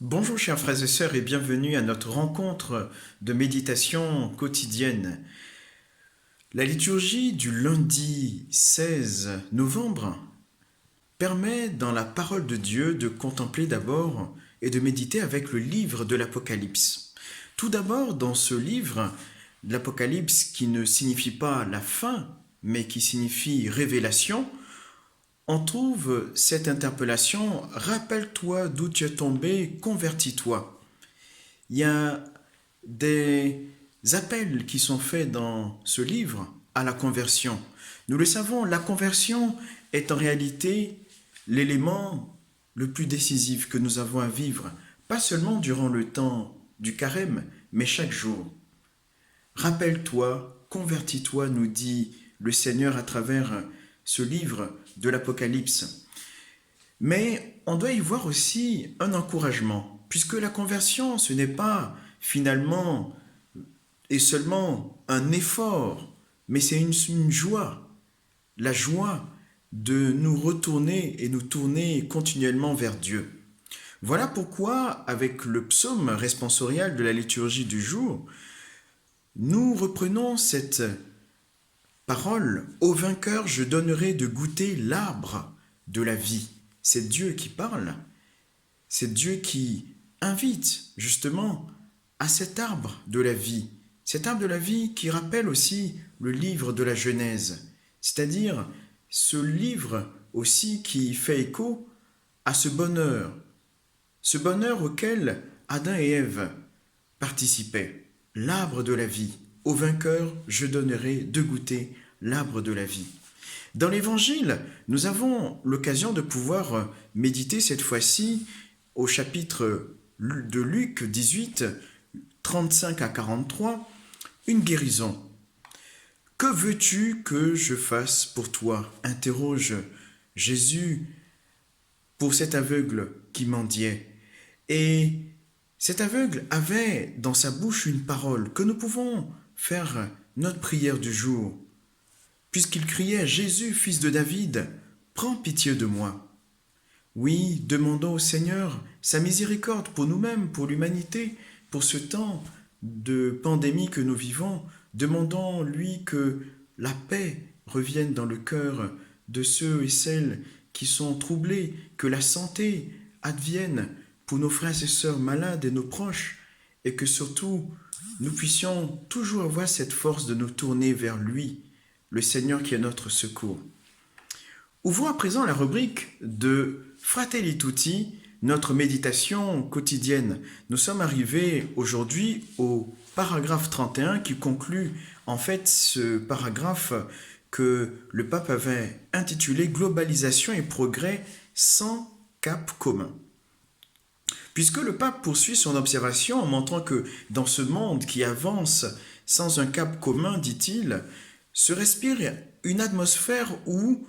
Bonjour chers frères et sœurs et bienvenue à notre rencontre de méditation quotidienne. La liturgie du lundi 16 novembre permet dans la parole de Dieu de contempler d'abord et de méditer avec le livre de l'Apocalypse. Tout d'abord dans ce livre, l'Apocalypse qui ne signifie pas la fin mais qui signifie révélation, on trouve cette interpellation « Rappelle-toi d'où tu es tombé, convertis-toi ». Il y a des appels qui sont faits dans ce livre à la conversion. Nous le savons, la conversion est en réalité l'élément le plus décisif que nous avons à vivre, pas seulement durant le temps du carême, mais chaque jour. Rappelle-toi, convertis-toi, nous dit le Seigneur à travers ce livre de l'Apocalypse. Mais on doit y voir aussi un encouragement, puisque la conversion, ce n'est pas finalement et seulement un effort, mais c'est une joie, la joie de nous retourner et nous tourner continuellement vers Dieu. Voilà pourquoi, avec le psaume responsorial de la liturgie du jour, nous reprenons cette parole. Au vainqueur, je donnerai de goûter l'arbre de la vie. C'est Dieu qui parle. C'est Dieu qui invite justement à cet arbre de la vie. Cet arbre de la vie qui rappelle aussi le livre de la Genèse. C'est-à-dire ce livre aussi qui fait écho à ce bonheur auquel Adam et Ève participaient. L'arbre de la vie. Au vainqueur, je donnerai de goûter l'arbre de la vie. Dans l'Évangile, nous avons l'occasion de pouvoir méditer cette fois-ci au chapitre de Luc 18, 35 à 43, une guérison. « Que veux-tu que je fasse pour toi ?» interroge Jésus pour cet aveugle qui mendiait. Et cet aveugle avait dans sa bouche une parole que nous pouvons faire notre prière du jour. Puisqu'il criait « Jésus, fils de David, prends pitié de moi ». Oui, demandons au Seigneur sa miséricorde pour nous-mêmes, pour l'humanité, pour ce temps de pandémie que nous vivons. Demandons-lui que la paix revienne dans le cœur de ceux et celles qui sont troublés, que la santé advienne pour nos frères et sœurs malades et nos proches, et que surtout nous puissions toujours avoir cette force de nous tourner vers lui, le Seigneur qui est notre secours. Ouvrons à présent la rubrique de Fratelli Tutti, notre méditation quotidienne. Nous sommes arrivés aujourd'hui au paragraphe 31 qui conclut en fait ce paragraphe que le pape avait intitulé « Globalisation et progrès sans cap commun ». Puisque le pape poursuit son observation en montrant que dans ce monde qui avance sans un cap commun, dit-il, se respire une atmosphère où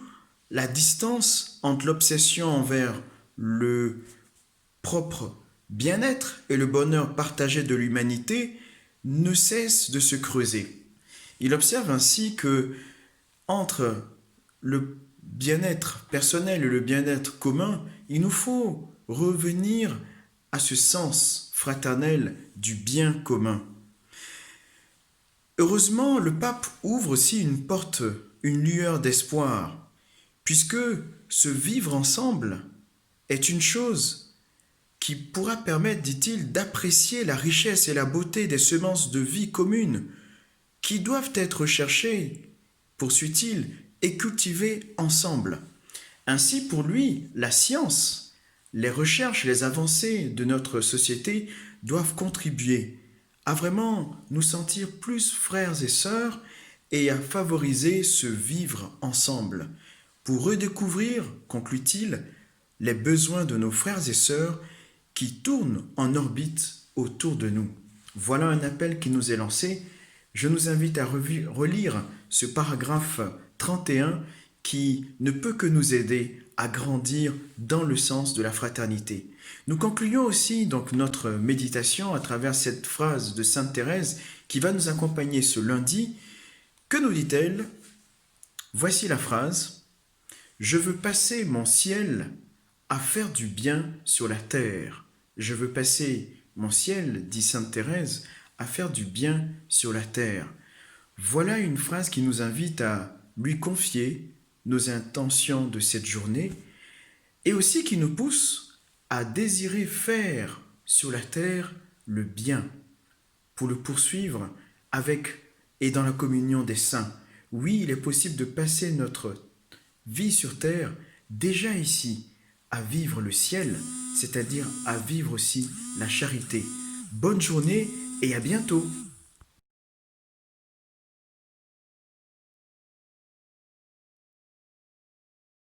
la distance entre l'obsession envers le propre bien-être et le bonheur partagé de l'humanité ne cesse de se creuser. Il observe ainsi que entre le bien-être personnel et le bien-être commun, il nous faut revenir à ce sens fraternel du bien commun. Heureusement, le pape ouvre aussi une porte, une lueur d'espoir, puisque ce vivre ensemble est une chose qui pourra permettre, dit-il, d'apprécier la richesse et la beauté des semences de vie commune qui doivent être recherchées, poursuit-il, et cultivées ensemble. Ainsi, pour lui, la science, les recherches, les avancées de notre société doivent contribuer à vraiment nous sentir plus frères et sœurs et à favoriser ce vivre ensemble pour redécouvrir, conclut-il, les besoins de nos frères et sœurs qui tournent en orbite autour de nous. Voilà un appel qui nous est lancé. Je nous invite à relire ce paragraphe 31 qui ne peut que nous aider à grandir dans le sens de la fraternité. Nous concluons aussi donc notre méditation à travers cette phrase de Sainte Thérèse qui va nous accompagner ce lundi. Que nous dit-elle? Voici la phrase. Je veux passer mon ciel à faire du bien sur la terre. Je veux passer mon ciel, dit sainte Thérèse, à faire du bien sur la terre. Voilà une phrase qui nous invite à lui confier nos intentions de cette journée et aussi qui nous pousse à désirer faire sur la terre le bien pour le poursuivre avec et dans la communion des saints. Oui, il est possible de passer notre vie sur terre déjà ici à vivre le ciel, c'est-à-dire à vivre aussi la charité. Bonne journée et à bientôt.